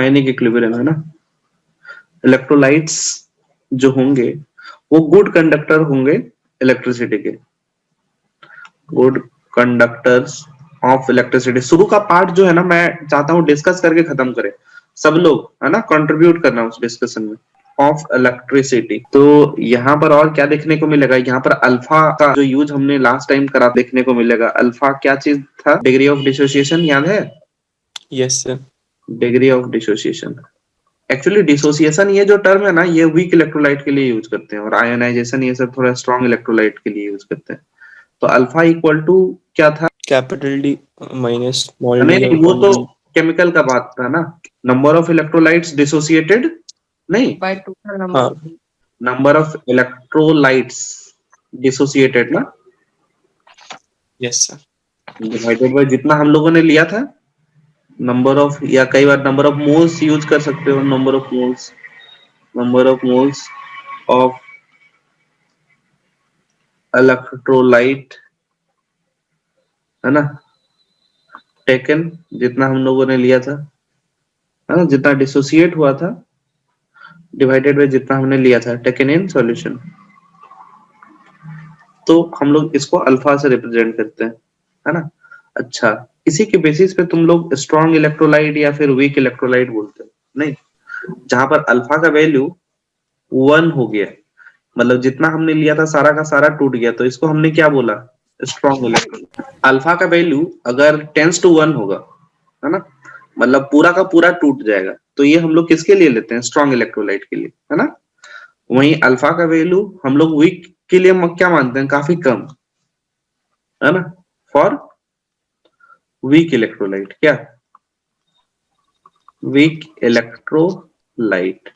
Ionic equilibrium है ना। Electrolytes जो होंगे वो गुड कंडक्टर होंगे इलेक्ट्रिसिटी के, गुड कंडक्टर्स ऑफ इलेक्ट्रिसिटी। शुरू का पार्ट जो है ना मैं चाहता हूँ डिस्कस करके खत्म करें सब लोग, है ना, कंट्रीब्यूट करना उस डिस्कशन में। ऑफ इलेक्ट्रिसिटी, तो यहाँ पर और क्या देखने को मिलेगा, यहाँ पर अल्फा का जो यूज हमने लास्ट टाइम करा देखने को मिलेगा। अल्फा क्या चीज था, डिग्री ऑफ डिसोसिएशन, याद है? Yes sir. Degree of dissociation. Actually dissociation ये जो टर्म है ना ये वीक इलेक्ट्रोलाइट के लिए यूज करते हैं, और आयोनाइजेशन ये सब थोड़ा स्ट्रॉन्ग इलेक्ट्रोलाइट के लिए यूज करते हैं। तो अल्फा इक्वल टू क्या था, capital D minus small D. नहीं वो तो केमिकल का बात था ना, नंबर ऑफ इलेक्ट्रोलाइट्स डिसोसिएटेड नहीं, by total number हाँ of beats. Number of electrolytes dissociated ना, यस सर। डिवाइडेड बाय जितना हम लोगों ने लिया था नंबर ऑफ, या कई बार नंबर ऑफ मोल्स यूज कर सकते हो, number of moles, number of moles of electrolyte, है ना, टेकन, जितना हम लोगों ने लिया था, है ना, जितना डिसोसिएट हुआ था डिवाइडेड बाय जितना हमने लिया था टेकन इन सॉल्यूशन। तो हम लोग इसको अल्फा से रिप्रेजेंट करते हैं, है ना। अच्छा, इसी के बेसिस पे तुम लोग स्ट्रॉन्ग इलेक्ट्रोलाइट या फिर वीक इलेक्ट्रोलाइट बोलते हो नहीं, जहां पर अल्फा का वैल्यू 1 हो गया, मतलब जितना हमने लिया था सारा का सारा टूट गया, तो इसको हमने क्या बोला, स्ट्रॉन्ग इलेक्ट्रोलाइट। अल्फा का वैल्यू अगर टेंस टू 1 होगा, है ना, मतलब पूरा का पूरा टूट जाएगा, तो ये हम लोग किसके लिए लेते हैं, स्ट्रॉन्ग इलेक्ट्रोलाइट के लिए, है ना। वहीं अल्फा का वैल्यू हम लोग वीक के लिए क्या मानते हैं, काफी कम, है ना, फॉर वीक इलेक्ट्रोलाइट। क्या, वीक इलेक्ट्रोलाइट।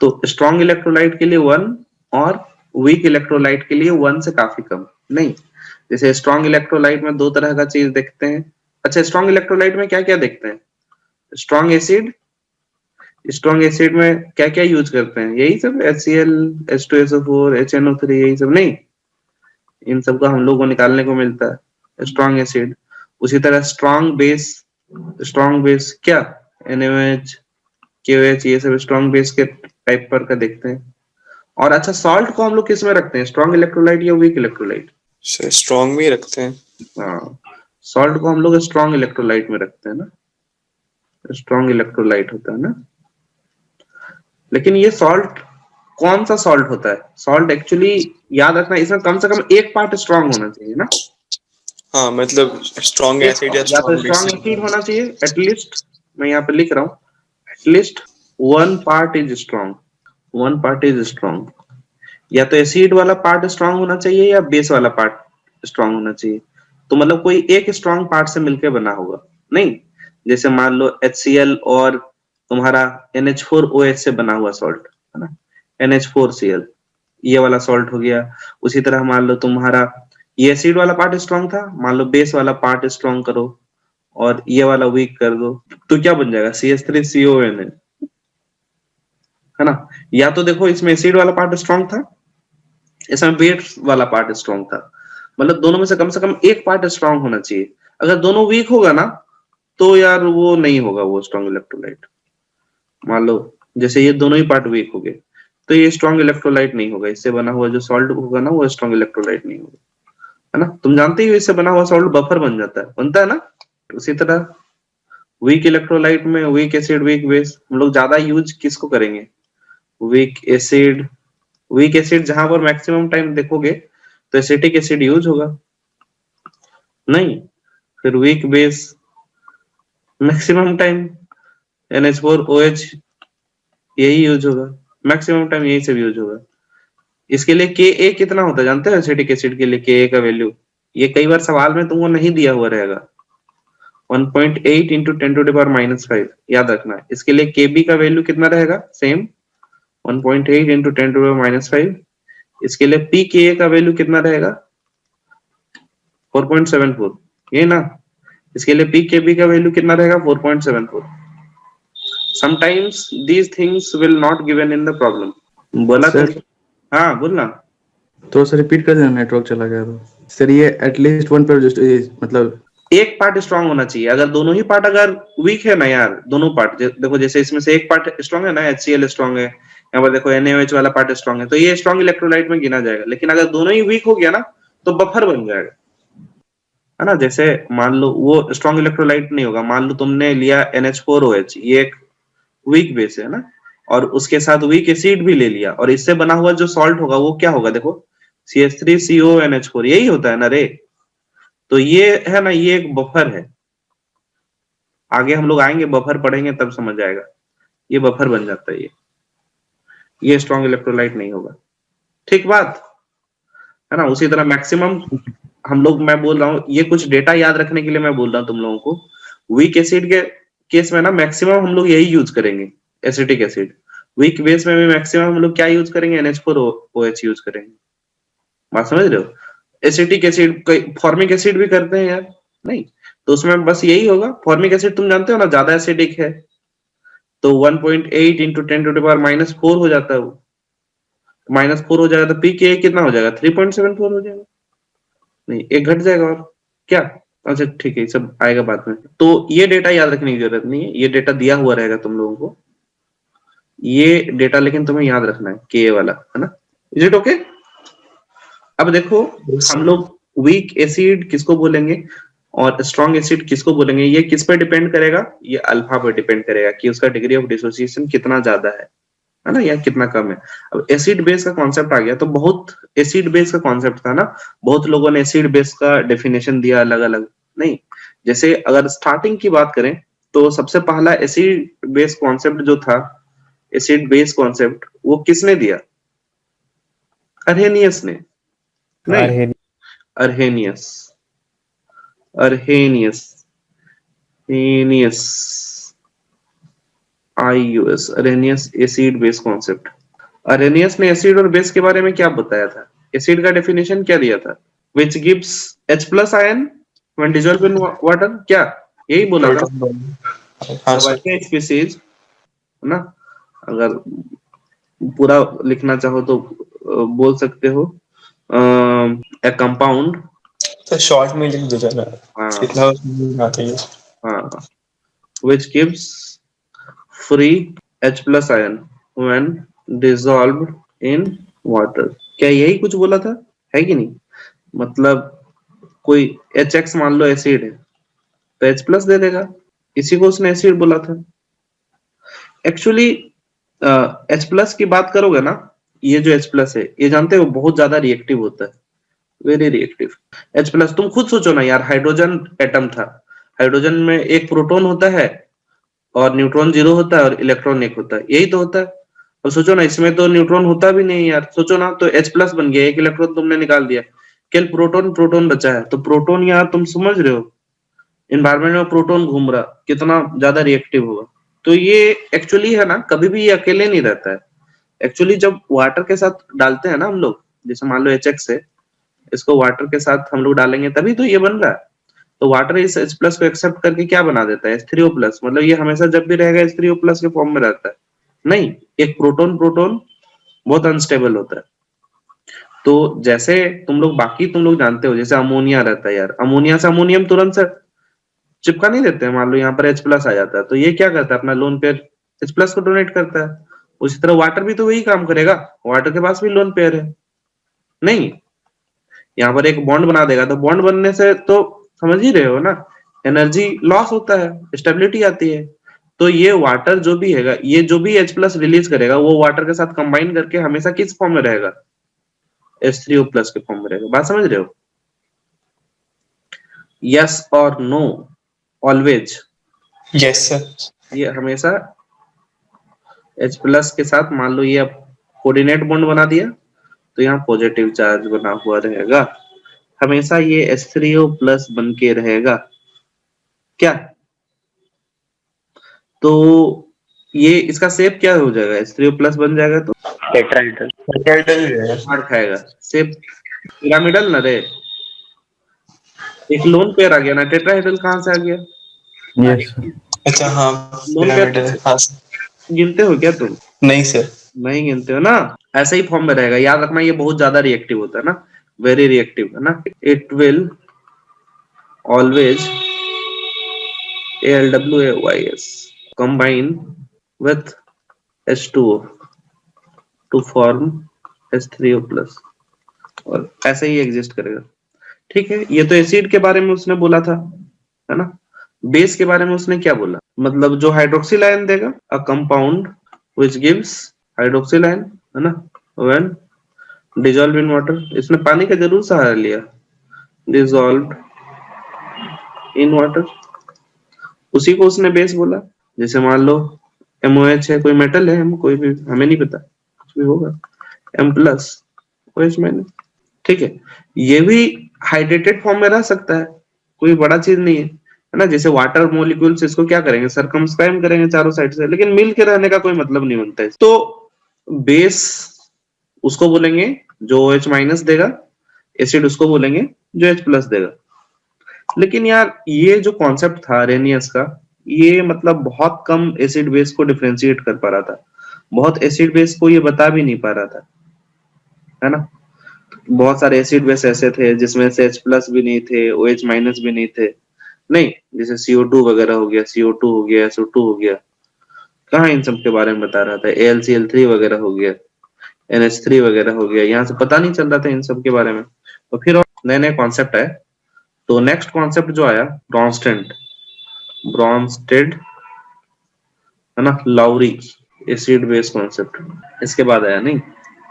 तो स्ट्रॉन्ग इलेक्ट्रोलाइट के लिए 1 और वीक इलेक्ट्रोलाइट के लिए 1 से काफी कम नहीं। जैसे स्ट्रॉन्ग इलेक्ट्रोलाइट में दो तरह का चीज देखते हैं। अच्छा, स्ट्रॉन्ग इलेक्ट्रोलाइट में क्या क्या देखते हैं, स्ट्रॉन्ग एसिड, स्ट्रॉन्ग एसिड में क्या क्या यूज करते हैं, यही सब HCl, H2SO4, HNO3, यही सब नहीं, इन सब का हम लोग को निकालने को मिलता है स्ट्रॉन्ग एसिड। उसी तरह स्ट्रॉन्ग बेस क्या, NaOH, KOH, ये सब स्ट्रॉन्ग बेस के टाइप पर का देखते हैं। और अच्छा, सॉल्ट को हम लोग किस में रखते हैं, स्ट्रॉन्ग इलेक्ट्रोलाइट या वीक इलेक्ट्रोलाइट? सर स्ट्रॉन्ग में ही रखते हैं। हाँ, सॉल्ट को हम लोग स्ट्रॉन्ग इलेक्ट्रोलाइट में रखते हैं ना, स्ट्रॉन्ग इलेक्ट्रोलाइट होता है ना। लेकिन ये सॉल्ट कौन सा सॉल्ट होता है, सॉल्ट एक्चुअली याद रखना इसमें कम से कम एक पार्ट स्ट्रॉन्ग होना चाहिए ना। हाँ मतलब स्ट्रॉन्ग एसिड या तो स्ट्रॉन्ग स्ट्रॉन्ग बेस। एसिड होना चाहिए एटलीस्ट, मैं यहाँ पे लिख रहा हूँ at least one part is strong, one part is strong. या तो एसिड वाला पार्ट स्ट्रॉन्ग होना चाहिए या बेस वाला पार्ट स्ट्रॉन्ग होना चाहिए। तो मतलब कोई एक स्ट्रॉन्ग पार्ट से मिलकर बना होगा नहीं, जैसे मान लो HCl और तुम्हारा NH4OH से बना हुआ सॉल्ट, है ना, NH4Cl, ये वाला सॉल्ट हो गया। उसी तरह मान लो तुम्हारा ये एसिड वाला पार्ट स्ट्रॉन्ग था, मान लो बेस वाला पार्ट स्ट्रॉन्ग करो और ये वाला वीक कर दो, तो क्या बन जाएगा, CH3CONN, है ना। या तो देखो इसमें एसिड वाला पार्ट स्ट्रॉन्ग था, इसमें बेस वाला पार्ट स्ट्रॉन्ग था, मतलब दोनों में से कम एक पार्ट स्ट्रॉन्ग होना चाहिए। अगर दोनों वीक होगा ना तो यार वो नहीं होगा वो स्ट्रॉन्ग इलेक्ट्रोलाइट। मान लो जैसे ये दोनों ही पार्ट वीक हो गए तो ये स्ट्रॉन्ग इलेक्ट्रोलाइट नहीं होगा, इससे बना हुआ जो सॉल्ट होगा ना वो स्ट्रॉन्ग इलेक्ट्रोलाइट नहीं होगा, है ना। तुम जानते ही हो इससे बना हुआ सॉल्ट बफर बन जाता है, बनता है ना। उसी तरह वीक इलेक्ट्रोलाइट में वीक एसिड वीक बेस हम लोग ज्यादा यूज किसको करेंगे, वीक एसिड। वीक एसिड जहां पर मैक्सिमम टाइम देखोगे तो एसिटिक एसिड यूज होगा नहीं, फिर weak base maximum time NH4OH यही यूज होगा, मैक्सिमम टाइम यही सब यूज होगा। इसके लिए Ka कितना होता है जानते हो, एसिटिक एसिड के लिए Ka का वैल्यू, ये कई बार सवाल में तुमको नहीं दिया हुआ रहेगा, 1.8 इंटू 10⁻⁻5 याद रखना। इसके लिए Kb का वैल्यू कितना रहेगा, सेम 1.8 इंटू 10⁻⁵। इसके लिए pKa का वैल्यू कितना रहेगा, 4.74, ये ना। इसके लिए pKb का वैल्यू कितना रहेगा, 4.74। Sometimes these things will not given in the problem. बोला सर, हाँ बोलना। तो सर रिपीट कर देना, नेटवर्क चला गया तो। सर ये एटलीस्ट वन पर मतलब एक पार्ट स्ट्रांग होना चाहिए। अगर दोनों ही पार्ट अगर वीक है ना यार, दोनों पार्ट देखो, जैसे इसमें से एक पार्ट स्ट्रांग है ना, HCl स्ट्रांग है, यहाँ पर देखो NaOH वाला पार्ट स्ट्रांग है, तो ये स्ट्रांग इलेक्ट्रोलाइट में गिना जाएगा। लेकिन अगर दोनों ही वीक हो गया ना, तो बफर बन जाएगा, है ना। जैसे मान लो वो स्ट्रांग इलेक्ट्रोलाइट नहीं होगा, मान लो तुमने लिया NH4OH, ये एक वीक बेस है ना, और उसके साथ वीक एसिड भी ले लिया, और इससे बना हुआ जो सॉल्ट होगा वो क्या होगा, देखो CH3CONH4, यही होता है ना रे। तो ये है ना, ये एक बफर है। आगे हम लोग आएंगे, बफर पढ़ेंगे तब समझ आएगा। ये बफर बन जाता है, ये स्ट्रॉन्ग इलेक्ट्रोलाइट नहीं होगा। ठीक बात है ना। उसी तरह मैक्सिमम हम लोग, मैं बोल रहा हूँ ये कुछ डेटा याद रखने के लिए मैं बोल रहा हूँ तुम लोगों को। वीक एसिड के केस में ना मैक्सिमम हम लोग यही यूज करेंगे, एसिटिक एसिड। वीक बेस में भी मैक्सिमम हम लोग क्या यूज करेंगे, NH4OH यूज करेंगे। बात समझ रहे हो। एसिटिक एसिड, फॉर्मिक एसिड भी करते हैं यार, नहीं तो उसमें बस यही होगा। फॉर्मिक एसिड तुम जानते हो ना, ज्यादा एसिडिक है, तो 1.8 इंटू 10⁻⁻4 हो जाता है वो। -4 हो जाएगा तो pKa कितना हो जाएगा, 3.74 हो जाएगा। नहीं, एक घट जाएगा और क्या। अच्छा ठीक है, सब आएगा बाद में। तो ये डेटा याद रखने की जरूरत नहीं है, ये डेटा दिया हुआ रहेगा तुम लोगों को, ये डेटा लेकिन तुम्हें याद रखना है, Ka वाला, है ना। Is it okay. अब देखो, Yes, हम sir. लोग वीक एसिड किसको बोलेंगे और स्ट्रॉन्ग एसिड किसको बोलेंगे, ये किस पे डिपेंड करेगा, ये अल्फा पे डिपेंड करेगा कि उसका डिग्री ऑफ डिसोसिएशन कितना ज्यादा है ना, या कितना कम है। अब एसिड बेस का कॉन्सेप्ट आ गया, तो बहुत एसिड बेस का कॉन्सेप्ट था ना, बहुत लोगों ने एसिड बेस का डेफिनेशन दिया अलग अलग। नहीं, जैसे अगर स्टार्टिंग की बात करें, तो सबसे पहला एसिड बेस कॉन्सेप्ट जो था, एसिड बेस कॉन्सेप्ट, वो किसने दिया, अर्हेनियस ने। नहीं, अरे अर्हेनियस, अर्हेनियस, हेनियस, IUS, Arrhenius acid base concept. Arrhenius ने एसिड और बेस के बारे में क्या बताया था, एसिड का डेफिनेशन क्या दिया था, which gives H+ ion when dissolve in water, क्या यही बोला था। Proton bomb. हाँ सर. दवाइयां स्पीसीज, है ना। अगर पूरा लिखना चाहो तो बोल सकते हो, ए कंपाउंड, तो शॉर्ट में लिख दो जरा. हाँ इतना आता है. हाँ, which gives free H+ ion when dissolved in water, क्या यही कुछ बोला था, है कि नहीं। मतलब कोई HX मान लो एसिड है, तो H+ दे देगा, इसी को उसने एसिड बोला था। एक्चुअली H+ की बात करोगे ना, ये जो H+ है, ये जानते हो बहुत ज्यादा रिएक्टिव होता है, वेरी रिएक्टिव। H+ तुम खुद सोचो ना यार, हाइड्रोजन एटम था, हाइड्रोजन में एक प्रोटॉन होता है और न्यूट्रॉन 0 होता है और इलेक्ट्रॉन 1 होता है, यही तो होता है। और सोचो ना, इसमें तो न्यूट्रॉन होता भी नहीं यार, सोचो ना, तो H+ बन गया, एक इलेक्ट्रॉन तुमने निकाल दिया, केवल प्रोटॉन प्रोटॉन बचा है। तो प्रोटॉन यार, तुम समझ रहे हो, इन्वायरमेंट में प्रोटॉन घूम रहा, कितना ज्यादा रिएक्टिव होगा। तो ये एक्चुअली है ना, कभी भी ये अकेले नहीं रहता है। एक्चुअली जब वाटर के साथ डालते हैं ना हम लोग, जैसे मान लो HX है, इसको वाटर के साथ हम लोग डालेंगे तभी तो ये बन रहा है। तो वाटर इस H+ को एक्सेप्ट करके क्या बना देता है, H3O+, मतलब ये हमेशा जब भी रहेगा H3O+ के फॉर्म में रहता है। नहीं, एक प्रोटॉन प्रोटॉन बहुत अनस्टेबल होता है। तो जैसे तुम लोग, बाकी तुम लोग जानते हो, जैसे अमोनिया रहता है यार, अमोनिया से अमोनियम तुरंत से चिपका नहीं देते हैं। मान लो यहाँ पर H+ आ जाता है, तो ये क्या करता है, अपना लोन पेयर H+ को डोनेट करता है। उसी तरह वाटर भी तो वही काम करेगा, वाटर के पास भी लोन पेयर है। नहीं, यहाँ पर एक बॉन्ड बना देगा, तो बॉन्ड बनने से तो समझ ही रहे हो ना, एनर्जी लॉस होता है, स्टेबिलिटी आती है। तो ये वाटर जो भी है, ये जो भी H+ रिलीज करेगा, वो वाटर के साथ कंबाइन करके हमेशा किस फॉर्म में रहेगा, H3O+ के फॉर्म में रहेगा। बात समझ रहे हो। यस और नो, ऑलवेज, Yes sir. ये हमेशा H+ के साथ, मान लो ये कोऑर्डिनेट बॉन्ड बना दिया, तो यहाँ पॉजिटिव चार्ज बना हुआ रहेगा, हमेशा ये H3O+ बन के रहेगा। क्या, तो ये इसका शेप क्या हो जाएगा, H3O+ बन जाएगा तो टेट्राहेड्रल। Tetrahedral ही है. मार खाएगा, शेप पिरामिडल ना रे, एक लोन पेयर आ गया ना, टेट्राहेड्रल कहाँ से आ गया। Yes sir. अच्छा हाँ. लोन पिरामिड पेयर है. हाँ sir. गिनते हो क्या तुम, नहीं सर. नहीं गिनते हो ना। ऐसे ही फॉर्म में रहेगा, याद रखना, ये बहुत ज्यादा रिएक्टिव होता है ना, वेरी रिएक्टिव, है ना। It will always AlWays combine with H2O to form H3O plus, और ऐसे ही एग्जिस्ट करेगा। ठीक है, ये तो एसिड के बारे में उसने बोला था, है ना। बेस के बारे में उसने क्या बोला, मतलब जो हाइड्रोक्सिल आयन देगा, a compound which gives hydroxyl ion, है ना, व्हेन डिजॉल्व इन वाटर। इसने पानी का जरूर सहारा लिया, डिजॉल्व इन वाटर, उसी को उसने बेस बोला। जैसे मान लो MOH है, कोई मेटल है, हम कोई भी, हमें नहीं पता, कुछ भी होगा, M प्लस OH माइनस। ठीक है, ये भी हाइड्रेटेड फॉर्म में रह सकता है, कोई बड़ा चीज नहीं है ना। जैसे वाटर मोलिक्यूल्स, इसको क्या करेंगे, सरकमस्क्राइब करेंगे चारों साइड से, लेकिन मिल के रहने का कोई मतलब नहीं बनता है। तो बेस उसको बोलेंगे जो OH माइनस देगा, एसिड उसको बोलेंगे जो H प्लस देगा। लेकिन यार ये जो कॉन्सेप्ट था अरेनियस का, ये मतलब बहुत कम एसिड बेस को डिफरेंशिएट कर पा रहा था, बहुत एसिड बेस को ये बता भी नहीं पा रहा था, है ना। बहुत सारे एसिड बेस ऐसे थे जिसमें से H प्लस भी नहीं थे, OH माइनस भी नहीं थे, नहीं, जैसे CO2 वगैरह हो गया, CO2 हो गया, SO2 हो गया, कहाँ इन सब के बारे में बता रहा था। AlCl3 वगैरह हो गया, NH3 वगैरह हो गया, यहाँ से पता नहीं चल रहा था इन सब के बारे में। तो फिर नए नए कॉन्सेप्ट आए। तो नेक्स्ट कॉन्सेप्ट जो आया, ब्रॉन्स्टेड, है ना, लाउरी एसिड बेस कॉन्सेप्ट, इसके बाद आया, नहीं,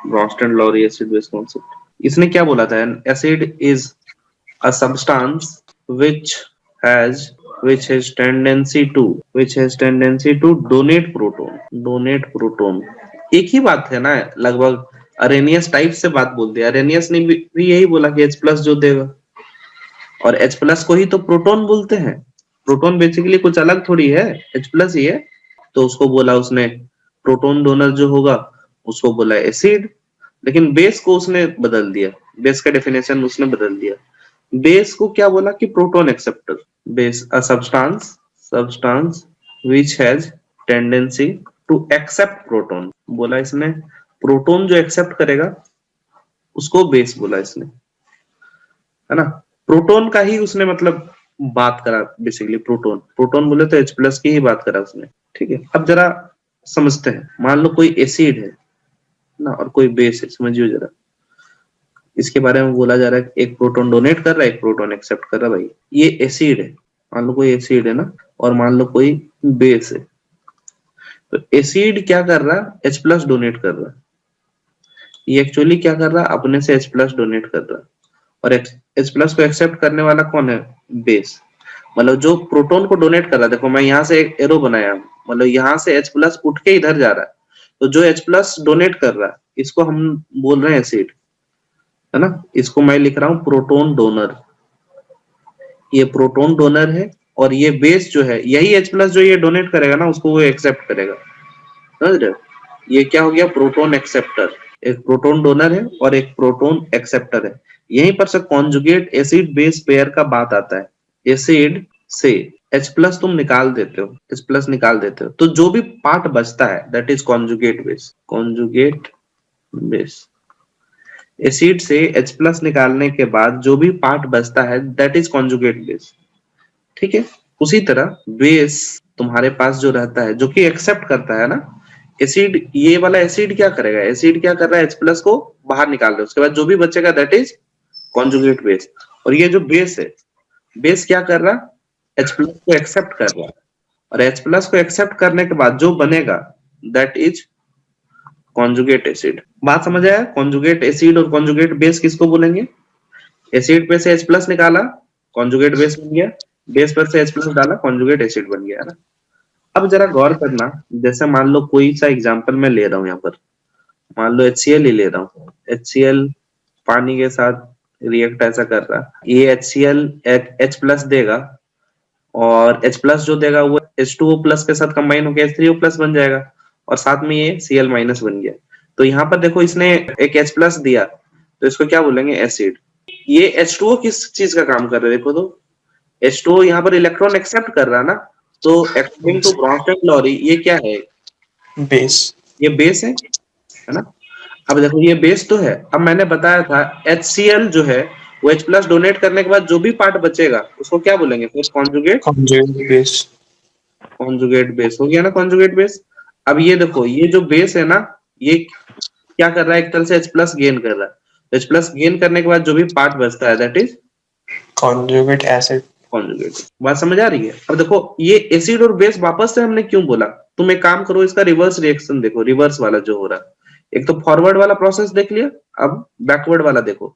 Brønsted Lowry acid base concept. इसने क्या बोला था, acid is a substance which has tendency to donate proton। एक ही बात है ना, लगभग अरेनियस टाइप से बात बोल दिया। अरेनियस ने भी यही बोला कि H प्लस जो देगा, और H प्लस को ही तो प्रोटॉन बोलते हैं। प्रोटॉन बेसिकली कुछ अलग थोड़ी है, H प्लस ही है। तो उसको बोला उसने प्रोटॉन डोनर जो होगा उसको बोला एसिड, लेकिन बेस को उसने बदल दिया, बेस का डेफिनेशन उसने बदल दिया। बेस को क्या बोला कि proton acceptor. Base a substance which has tendency to accept proton, बोला इसने प्रोटॉन जो एक्सेप्ट करेगा उसको बेस बोला इसने, है ना। प्रोटॉन का ही उसने मतलब बात करा, बेसिकली प्रोटॉन बोले तो H प्लस की ही बात करा उसने। ठीक है, अब जरा समझते हैं। मान लो कोई एसिड है ना और कोई बेस है, समझिए जरा, इसके बारे में बोला जा रहा है एक प्रोटॉन डोनेट कर रहा है, एक प्रोटॉन एक्सेप्ट कर रहा है। भाई ये एसिड है, मान लो कोई एसिड है ना, और मान लो कोई बेस है। तो एसिड क्या कर रहा है, H प्लस डोनेट कर रहा है। ये एक्चुअली क्या कर रहा है, अपने से H प्लस डोनेट कर रहा है, और H प्लस को एक्सेप्ट करने वाला कौन है, बेस। मतलब जो प्रोटॉन को डोनेट कर रहा है, देखो मैं यहाँ से एक एरो बनाया, मतलब यहाँ से H प्लस उठ के इधर जा रहा है, तो जो H प्लस डोनेट कर रहा है इसको हम बोल रहे हैं एसिड, है ना। इसको मैं लिख रहा हूँ प्रोटॉन डोनर, ये प्रोटॉन डोनर है, और ये बेस जो है, यही H प्लस जो ये डोनेट करेगा ना उसको वो एक्सेप्ट करेगा, समझ रहे हो। ये क्या हो गया, प्रोटॉन एक्सेप्टर। एक प्रोटॉन डोनर है और एक प्रोटॉन एक्सेप्टर है। यहीं पर से कॉन्जुगेट एसिड बेस पेयर का बात आता है। एसिड से H प्लस तुम निकाल देते हो, H प्लस निकाल देते हो, तो जो भी पार्ट बचता है that is conjugate base. Acid से H प्लस निकालने के बाद जो भी पार्ट बचता है दैट इज कॉन्जुगेट बेस। ठीक है, उसी तरह बेस तुम्हारे पास जो रहता है, जो कि एक्सेप्ट करता है ना, एसिड, ये वाला एसिड क्या करेगा, एसिड क्या कर रहा है, H प्लस को बाहर निकाल रहा है, उसके बाद जो भी बचेगा दैट इज कॉन्जुगेट बेस। और ये जो बेस है, बेस क्या कर रहा है, H प्लस को एक्सेप्ट कर रहा है, और H प्लस को एक्सेप्ट करने के बाद जो बनेगा दैट इज कॉन्जुगेट एसिड। बात समझ आया, कॉन्जुगेट एसिड और कॉन्जुगेट बेस किसको बोलेंगे। एसिड पे से H प्लस निकाला, कॉन्जुगेट बेस बन गया, बेस पर से H प्लस डाला, कॉन्जुगेट एसिड बन गया, है ना। अब जरा गौर करना, जैसे मान लो कोई सा एग्जांपल मैं ले रहा हूँ यहाँ पर, मान लो HCl ही ले रहा हूँ। HCl पानी के साथ रिएक्ट ऐसा कर रहा है, ये HCl H प्लस देगा, और H प्लस जो देगा वो H2O प्लस के साथ कंबाइन होकर H3O प्लस बन जाएगा, और साथ में ये Cl माइनस बन गया। तो यहाँ पर देखो इसने एक H प्लस दिया, तो इसको क्या बोलेंगे, एसिड। ये H2O किस चीज का काम कर रहा है, देखो तो H2O यहाँ पर इलेक्ट्रॉन एक्सेप्ट कर रहा है ना, तो अकॉर्डिंग टू ब्रॉन्स्टेड-लाउरी ये क्या है, बेस। ये बेस है ना। अब देखो ये बेस तो है। अब मैंने बताया था HCl जो है वो H प्लस डोनेट करने के बाद जो भी पार्ट बचेगा उसको क्या बोलेंगे फिर? Conjugate conjugate base. Conjugate base हो गया ना, कॉन्जुगेट बेस। अब ये देखो, ये जो बेस है ना, ये क्या कर रहा है? एक तरह से H प्लस गेन कर रहा है। H प्लस गेन करने के बाद जो भी पार्ट बचता है that is Conjugate acid. Conjugate. बात समझ आ रही है? अब देखो, ये एसिड और बेस वापस से हमने क्यों बोला? तुम एक काम करो, इसका रिवर्स रिएक्शन देखो, रिवर्स वाला जो हो रहा है। एक तो फॉरवर्ड वाला प्रोसेस देख लिया, अब बैकवर्ड वाला देखो।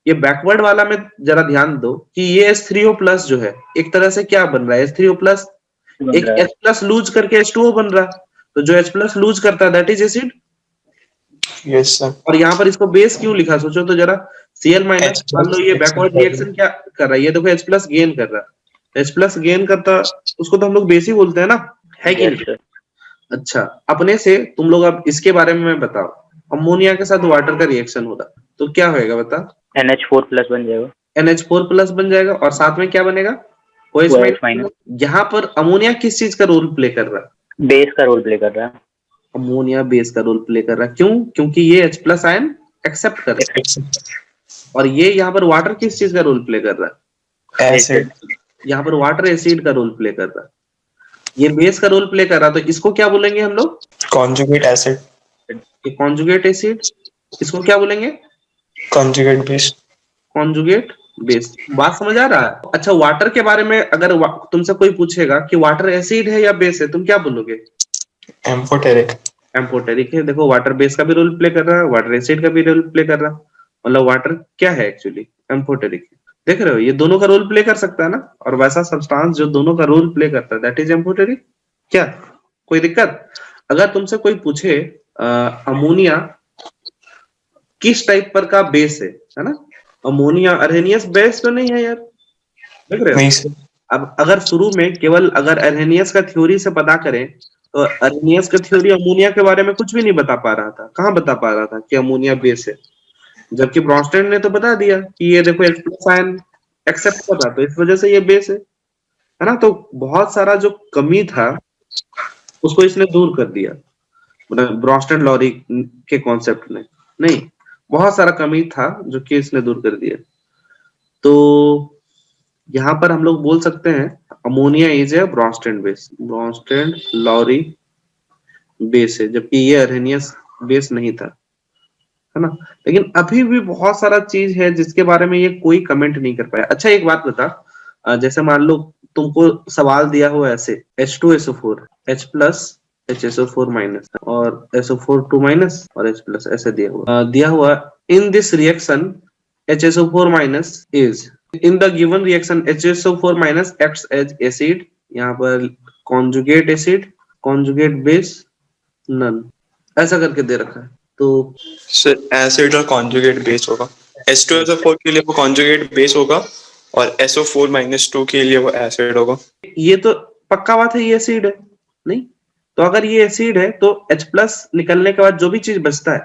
ये बैकवर्ड वाला में जरा ध्यान दो कि ये H3O प्लस जो है एक तरह से क्या बन रहा है? H3O प्लस एक H प्लस लूज करके H2O बन रहा है। तो जो H प्लस लूज करता है that is acid. Yes, sir. और यहाँ पर इसको बेस क्यों लिखा? सोचो तो जरा। Cl माइनस, H मान लो plus ये H बैकवर्ड plus रिएक्शन क्या कर रहा है? ये देखो H प्लस गेन कर रहा है। H प्लस गेन करता, उसको तो हम लोग बेस ही बोलते हैं ना, है कि नहीं? अच्छा, अपने से तुम लोग अब इसके बारे में बताओ। अमोनिया के साथ वाटर का रिएक्शन होगा तो क्या होएगा बता? NH4 प्लस बन जाएगा। NH4 प्लस बन जाएगा और साथ में क्या बनेगा? OH OH minus. माइनस। यहाँ पर अमोनिया किस चीज का रोल प्ले कर रहा है? बेस का रोल प्ले कर रहा है। अमोनिया बेस का रोल प्ले कर रहा है। क्यों? क्योंकि ये H प्लस आयन एक्सेप्ट कर रहा है। और ये यहाँ पर वाटर किस चीज का रोल प्ले कर रहा है? acid. यहाँ पर वाटर एसिड का रोल प्ले कर रहा है। ये बेस का रोल प्ले कर रहा है, तो इसको क्या बोलेंगे हम लोग? Conjugate acid. ये कॉन्जुगेट एसिड। इसको क्या बोलेंगे? Conjugate base. Conjugate base. बात समझ आ रहा है? अच्छा, वाटर के बारे में अगर तुमसे कोई पूछेगा कि वाटर एसिड है या बेस है, तुम क्या बोलोगे? Amphoteric. एम्फोटेरिक है। देखो, वाटर बेस का भी रोल प्ले कर रहा है, वाटर एसिड का भी रोल प्ले कर रहा है। मतलब वाटर क्या है एक्चुअली? एम्फोटेरिक है। देख रहे हो, ये दोनों का रोल प्ले कर सकता है ना। और वैसा सब्सटेंस जो दोनों का रोल प्ले करता है दैट इज एम्फोटेरिक। क्या कोई दिक्कत? अगर तुमसे कोई पूछे अमोनिया किस टाइप पर का बेस है ना? अमोनिया अरहेनियस बेस तो नहीं है यार, देख रहे हो? नहीं sir. अब अगर शुरू में केवल अगर अरहेनियस का थ्योरी से पता करें तो अरहेनियस का थ्योरी अमोनिया के बारे में कुछ भी नहीं बता पा रहा था। कहाँ बता पा रहा था कि अमोनिया बेस है? जबकि ब्रॉन्स्टेड ने तो बता दिया कि ये देखो H प्लस आयन एक्सेप्ट कर रहा, तो इस वजह से ये बेस है ना। तो बहुत सारा जो कमी था उसको इसने दूर कर दिया, मतलब ब्रॉन्स्टेड लॉरी के कॉन्सेप्ट ने नहीं, बहुत सारा कमी था जो कि इसने दूर कर दिया। तो यहाँ पर हम लोग बोल सकते हैं ammonia is a Brønsted base, Bronsted Lowry base है, जबकि ये अरहेनियस बेस नहीं था, है ना। लेकिन अभी भी बहुत सारा चीज है जिसके बारे में ये कोई कमेंट नहीं कर पाया। अच्छा, एक बात बता, जैसे मान लो तुमको सवाल दिया हुआ ऐसे H2SO4 H plus HSO4 minus और SO4 2 माइनस और H प्लस ऐसे दिया हुआ in this reaction HSO4 minus is in the given reaction HSO4 minus acts as acid, यहाँ पर conjugate acid, conjugate base, none, ऐसा करके दे रखा है। तो Sir, acid और conjugate base होगा। H2SO4 के लिए वो conjugate base होगा और SO4 minus 2 के लिए वो acid होगा। ये तो पक्का बात है, ये एसिड है नहीं? तो अगर ये एसिड है तो H प्लस निकलने के बाद जो भी चीज बचता है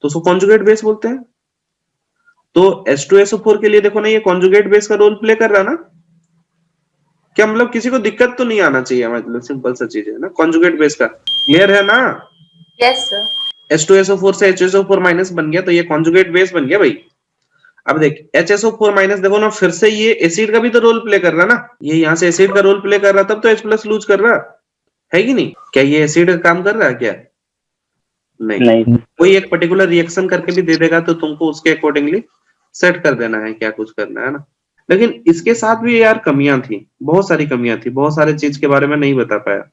तो उसको कॉन्जुगेट बेस बोलते हैं। तो H2SO4 के लिए देखो ना, ये कॉन्जुगेट बेस का रोल प्ले कर रहा ना। क्या मतलब किसी को दिक्कत तो नहीं आना चाहिए, मतलब सिंपल सा चीज है ना, कॉन्जुगेट बेस का क्लियर है ना? Yes sir. H2SO4 से HSO4 माइनस बन गया तो ये कॉन्जुगेट बेस बन गया भाई। अब देख HSO4 माइनस देखो ना, फिर से ये एसिड का भी तो रोल प्ले कर रहा ना। ये यहाँ से एसिड का रोल प्ले कर रहा तब तो H प्लस लूज कर रहा है कि नहीं? क्या ये एसिड का काम कर रहा है क्या? नहीं। कोई एक पर्टिकुलर रिएक्शन करके भी दे देगा तो तुमको उसके अकॉर्डिंगली सेट कर देना है क्या कुछ करना है ना। लेकिन इसके साथ भी यार कमियां थी, बहुत सारी कमियां थी, बहुत सारे चीज के बारे में नहीं बता पाया।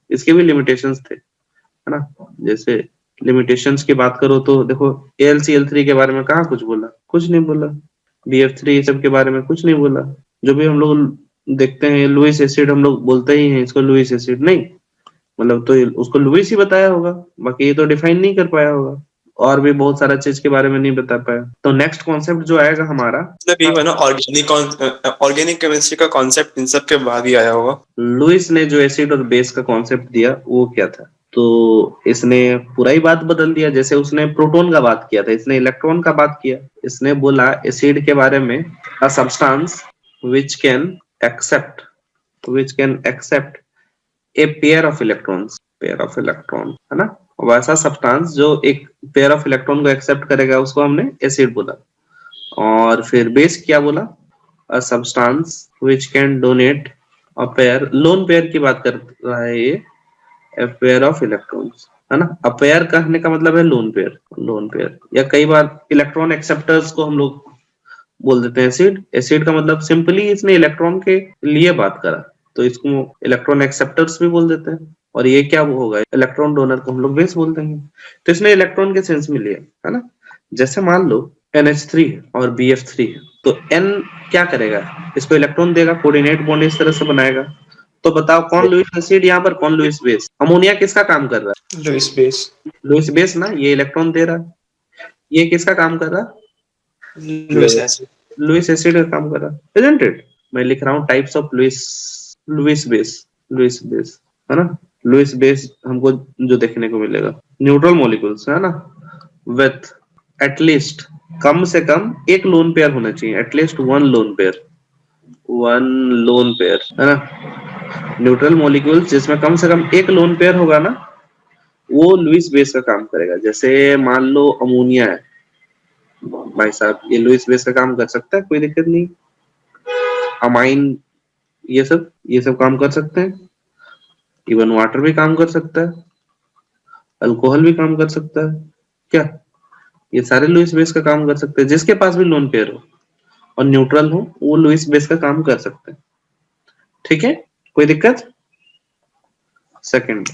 इसके भी लिमिटेशंस थे, है ना। जैसे लिमिटेशंस की बात करो तो देखो AlCl3 के बारे में कहाँ कुछ बोला, कुछ नहीं बोला। BF3 ये सब के बारे में कुछ नहीं बोला। जो भी हम लोग देखते हैं लुईस एसिड, हम लोग बोलते ही हैं इसको लुईस एसिड, नहीं मतलब तो उसको लुईस ही बताया होगा, बाकी ये तो डिफाइन नहीं कर पाया होगा। और भी बहुत सारा चीज के बारे में नहीं बता पाया। तो नेक्स्ट कॉन्सेप्ट जो आएगा हमारा, मतलब ये ना ऑर्गेनिक केमिस्ट्री का कॉन्सेप्ट इन सब के बाद ही आया होगा। लुईस ने जो एसिड और बेस का कॉन्सेप्ट दिया वो क्या था? तो इसने पूरा ही बात बदल दिया। जैसे उसने प्रोटॉन का बात किया था, इसने इलेक्ट्रॉन का बात किया। इसने बोला एसिड के बारे में a substance which can accept a pair of electrons, है ना। वैसा सब्सटेंस जो एक पेयर ऑफ इलेक्ट्रॉन को एक्सेप्ट करेगा उसको हमने एसिड बोला। और फिर बेस क्या बोला, अ substance which can donate a pair, lone pair की बात कर रहा है ये, a pair of electrons, है ना। a pair कहने का मतलब है लोन पेयर, लोन पेयर। या कई बार इलेक्ट्रॉन एक्सेप्टर्स को हम लोग बोल देते हैं एसिड। एसिड का मतलब सिंपली इसने इलेक्ट्रॉन के लिए बात करा, तो इसको इलेक्ट्रॉन एक्सेप्टर्स भी बोल देते हैं। और ये क्या वो होगा, इलेक्ट्रॉन डोनर को हम लोग बेस बोल देंगे। तो इसने इलेक्ट्रॉन के सेंस में लिया, है ना। जैसे मान लो NH3 है और BF3 है, तो N क्या करेगा, इसको इलेक्ट्रॉन देगा, कोऑर्डिनेट बॉन्ड इस तरह से बनाएगा। तो बताओ कौन लुईस एसिड यहाँ पर, कौन लुईस बेस। अमोनिया किसका काम कर रहा लुईस बेस। है, लुईस बेस ना, ये इलेक्ट्रॉन दे रहा है। ये किसका काम कर रहा है, लुईस एसिड। लुईस एसिड का काम कर रहा है, isn't it? मैं लिख रहा हूँ types of Lewis, Lewis base, Lewis base, है ना। लुईस बेस हमको जो देखने को मिलेगा, न्यूट्रल मॉलिक्यूल्स, है ना, विथ एटलीस्ट, कम से कम एक लोन पेयर होना चाहिए, at least one lone pair, one lone pair, है ना। न्यूट्रल मॉलिक्यूल्स जिसमें कम से कम एक लोन पेयर होगा ना, वो लुईस बेस का काम करेगा। जैसे मान लो अमोनिया है, भाई साहब ये लुईस बेस का काम कर सकता है, कोई दिक्कत नहीं। अमाइन, ये सब काम कर सकते हैं। इवन वाटर भी काम कर सकता है, अल्कोहल भी काम कर सकता है, क्या ये सारे लुईस बेस का काम कर सकते हैं। जिसके पास भी लोन पेयर हो और न्यूट्रल हो, वो लुईस बेस का काम कर सकते हैं। ठीक है, कोई दिक्कत। सेकंड,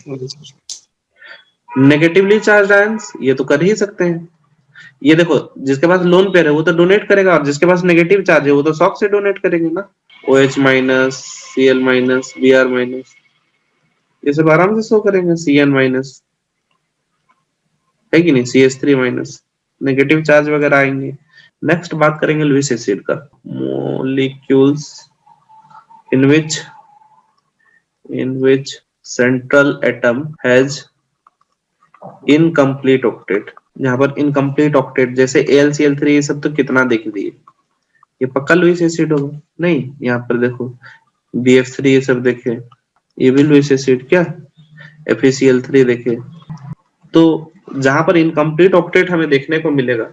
नेगेटिवली चार्ज आयंस, ये तो कर ही सकते हैं। ये देखो, जिसके पास लोन पेयर है वो तो डोनेट करेगा, और जिसके पास नेगेटिव चार्ज है वो तो शॉक से डोनेट करेंगे ना। OH minus, Cl minus, Br minus, ये सब आराम से शो करेंगे। Cn माइनस है कि नहीं, CH3 माइनस, नेगेटिव चार्ज वगैरह आएंगे। नेक्स्ट बात करेंगे लुईस एसिड का, molecules in which central atom has incomplete octet। यहाँ पर इनकम्प्लीट ऑक्टेट, जैसे AlCl3 ये सब तो कितना देख लिए, ये पक्का लुईस एसिड होगा। नहीं, यहाँ पर देखो BF3 ये सब देखे, ये भी लुईस एसिड, क्या FeCl3 देखे। तो जहां पर इनकम्प्लीट ऑक्टेट हमें देखने को मिलेगा,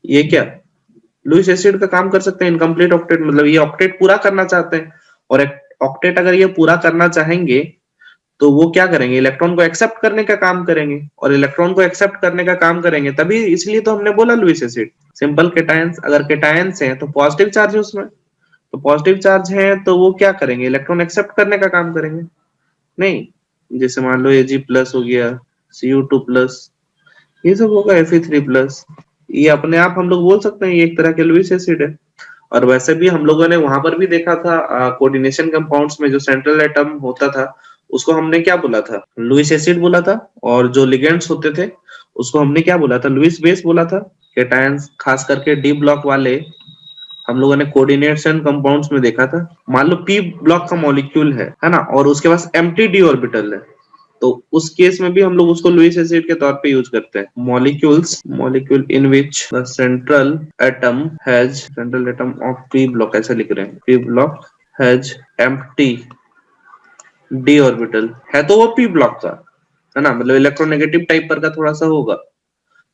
ये क्या लुईस एसिड का काम कर सकते हैं। इनकम्प्लीट ऑक्टेट मतलब ये ऑक्टेट पूरा करना चाहते हैं, और ऑक्टेट अगर ये पूरा करना चाहेंगे तो वो क्या करेंगे, इलेक्ट्रॉन को एक्सेप्ट करने का काम करेंगे, और इलेक्ट्रॉन को एक्सेप्ट करने का काम करेंगे तभी, इसलिए तो हमने बोला लुईस एसिड। सिंपल केटायंस, अगर केटायंस हैं तो पॉजिटिव चार्ज है उसमें, तो पॉजिटिव चार्ज है तो वो क्या करेंगे, इलेक्ट्रॉन एक्सेप्ट करने का काम करेंगे। नहीं, जैसे मान लो Ag प्लस हो गया, Cu2 प्लस, ये सब होगा Fe3 प्लस, ये अपने आप हम लोग बोल सकते हैं ये एक तरह के लुईस एसिड है। और वैसे भी हम लोगों ने वहां पर भी देखा था कोऑर्डिनेशन कंपाउंड्स में जो सेंट्रल एटम होता था उसको हमने क्या बोला था, लुईस एसिड बोला था। और जो लिगेंड्स होते थे उसको हमने क्या बोला था, लुईस बेस बोला था। केटायंस खास करके डी ब्लॉक वाले हम लोगों ने कोऑर्डिनेशन कंपाउंड्स में देखा था। मान लो पी ब्लॉक का मॉलिक्यूल है ना, और उसके पास एम्प्टी डी ऑर्बिटल है, तो उस केस में भी हम लोग उसको लुईस एसिड के तौर पे यूज करते हैं। Molecule in which the central atom of P block, ऐसा लिख रहे हैं, P block has empty D orbital, है तो वो पी ब्लॉक का, है ना, मतलब इलेक्ट्रोनेगेटिव टाइप पर का थोड़ा सा होगा,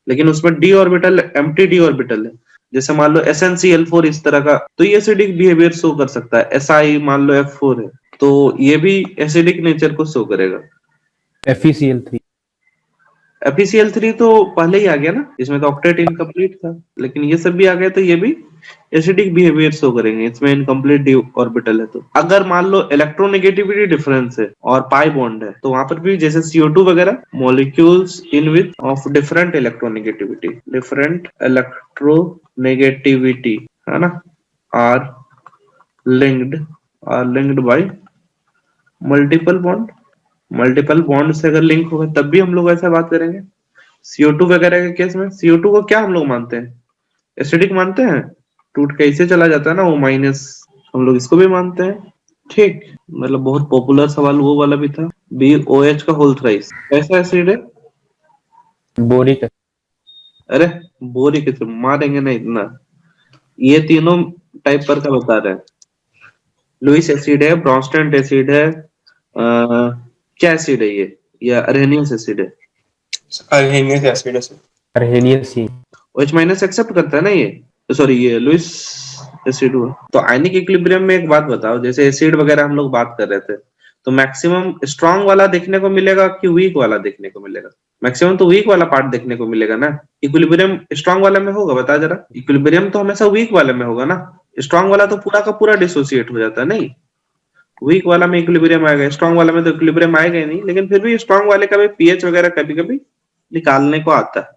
लेकिन उसमें D orbital, empty D orbital है। जैसे मान लो SnCl4 इस तरह का, तो ये एसिडिक बिहेवियर शो कर सकता है। Si मान लो F4 है, तो ये भी एसिडिक नेचर को शो करेगा। FeCl3 FeCl3 तो पहले ही आ गया ना, इसमें तो ऑक्टेट इनकम्प्लीट था, लेकिन ये सब भी आ गया तो ये भी एसिडिक बिहेवियर शो करेंगे, इसमें इनकम्प्लीट डी ऑर्बिटल है। तो अगर मान लो इलेक्ट्रोनेगेटिविटी डिफरेंस है और पाई बॉन्ड है, तो वहां पर भी जैसे CO2 वगैरह, molecules in which of different electronegativity, है ना, are linked by multiple bond से अगर लिंक होगा तब भी हम लोग ऐसा बात करेंगे। CO2 वगैरह के केस में CO2 को क्या हम लोग मानते हैं, एसिडिक मानते हैं, टूट के ऐसे चला जाता है ना वो माइनस, हम लोग इसको भी मानते हैं। ठीक, मतलब बहुत पॉपुलर सवाल वो वाला भी था। BOH का होल थ्राइस कैसा एसिड है, बोरिक है। अरे बोरिक है तो मारेंगे ना इतना, ये तीनों टाइप पर का बता रहे हैं। लुईस एसिड है, ब्रॉन्स्टेंट एसिड है, क्या एसिड है ये, या अरहेनियस एसिड है, अरहेनियस एसिड है सर। अर्हेनियस ही OH माइनस एक्सेप्ट करता है ना ये, सॉरी ये लुईस एसिड हुआ। तो आयनिक इक्विलिब्रियम में एक बात बताओ, जैसे एसिड वगैरह हम लोग बात कर रहे थे, तो मैक्सिमम स्ट्रांग वाला देखने को मिलेगा कि वीक वाला देखने को मिलेगा? मैक्सिमम तो वीक वाला पार्ट देखने को मिलेगा ना। इक्विलिब्रियम स्ट्रांग वाले में होगा, बता जरा। इक्विलिब्रियम तो हमेशा वीक वाले में होगा ना, स्ट्रांग वाला तो पूरा का पूरा डिसोसिएट हो जाता है। नहीं, वीक वाला में इक्विलिब्रियम आएगा, स्ट्रांग वाला में तो इक्विलिब्रियम आएगा ही नहीं, लेकिन फिर भी स्ट्रांग वाले का भी पीएच वगैरह कभी कभी निकालने को आता है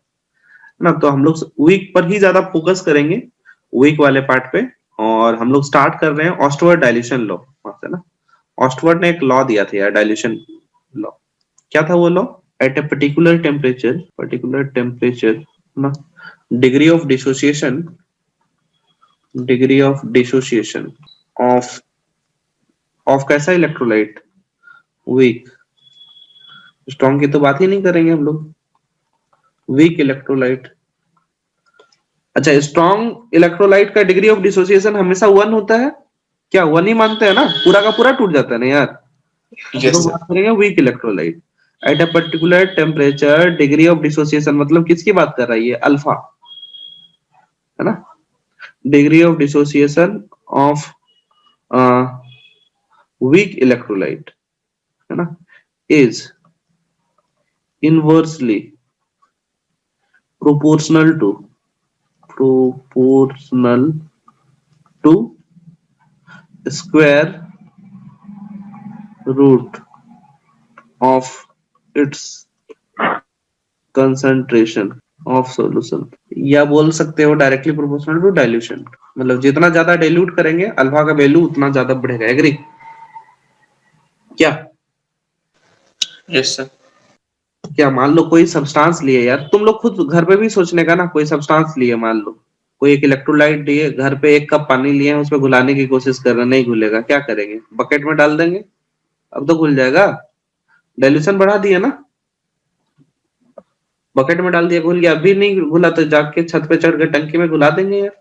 ना। तो हम लोग वीक पर ही ज्यादा फोकस करेंगे, वीक वाले पार्ट पे। और हम लोग स्टार्ट कर रहे हैं ऑस्टवर्ड डाइल्यूशन लॉ से ना। ऑस्टवर्ड ने एक लॉ दिया था यार, डाइल्यूशन लॉ। क्या था वो law? At a particular temperature ना, डिग्री ऑफ डिसोसिएशन ऑफ कैसा इलेक्ट्रोलाइट? वीक। स्ट्रॉन्ग की तो बात ही नहीं करेंगे हम लोग, वीक इलेक्ट्रोलाइट। अच्छा, स्ट्रॉन्ग इलेक्ट्रोलाइट का डिग्री ऑफ डिसोसिएशन हमेशा 1 होता है क्या? 1 ही मानते हैं ना, पूरा का पूरा टूट जाता है ना यार। यस तो सर। बात करेंगे weak electrolyte. At a particular temperature degree of dissociation, मतलब किसकी बात कर रहा है ये? अल्फा, है ना। Degree of dissociation of weak electrolyte, है ना, is inversely proportional to square root of its concentration of solution, या बोल सकते हो डायरेक्टली प्रोपोर्शनल टू डाइल्यूशन। मतलब जितना ज्यादा डाइल्यूट करेंगे अल्फा का वैल्यू उतना ज्यादा बढ़ेगा। एग्री क्या? Yes sir. क्या मान लो कोई सब्सटेंस लिए यार, तुम लोग खुद घर पे भी सोचने का ना, कोई सब्सटेंस लिए, मान लो कोई एक इलेक्ट्रोलाइट लिए, घर पे 1 कप पानी लिए हैं, उसमें घुलाने की कोशिश कर रहे हैं, नहीं घुलेगा, क्या करेंगे? बकेट में डाल देंगे, अब तो घुल जाएगा। डाइल्यूशन बढ़ा दिया ना, बकेट में डाल दिया, घुल गया। अभी नहीं घुला तो जाके छत पे चढ़ के टंकी में घुला देंगे यार,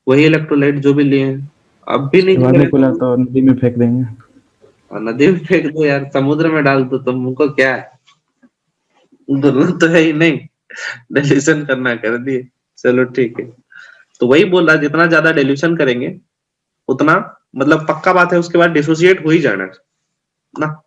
वही इलेक्ट्रोलाइट जो भी लिए हैं। अब भी नहीं बाद में घुलेगा खुला तो नदी में फेंक देंगे। और नदी में फेंक दो यार, समुद्र में डाल दो, तुमको क्या है, जरूरत तो है ही नहीं। डाइल्यूशन करना कर दिए, चलो ठीक है। तो वही बोल रहा, जितना ज्यादा डाइल्यूशन करेंगे उतना, मतलब पक्का बात है, उसके बाद डिसोसिएट हो ही जाना ना।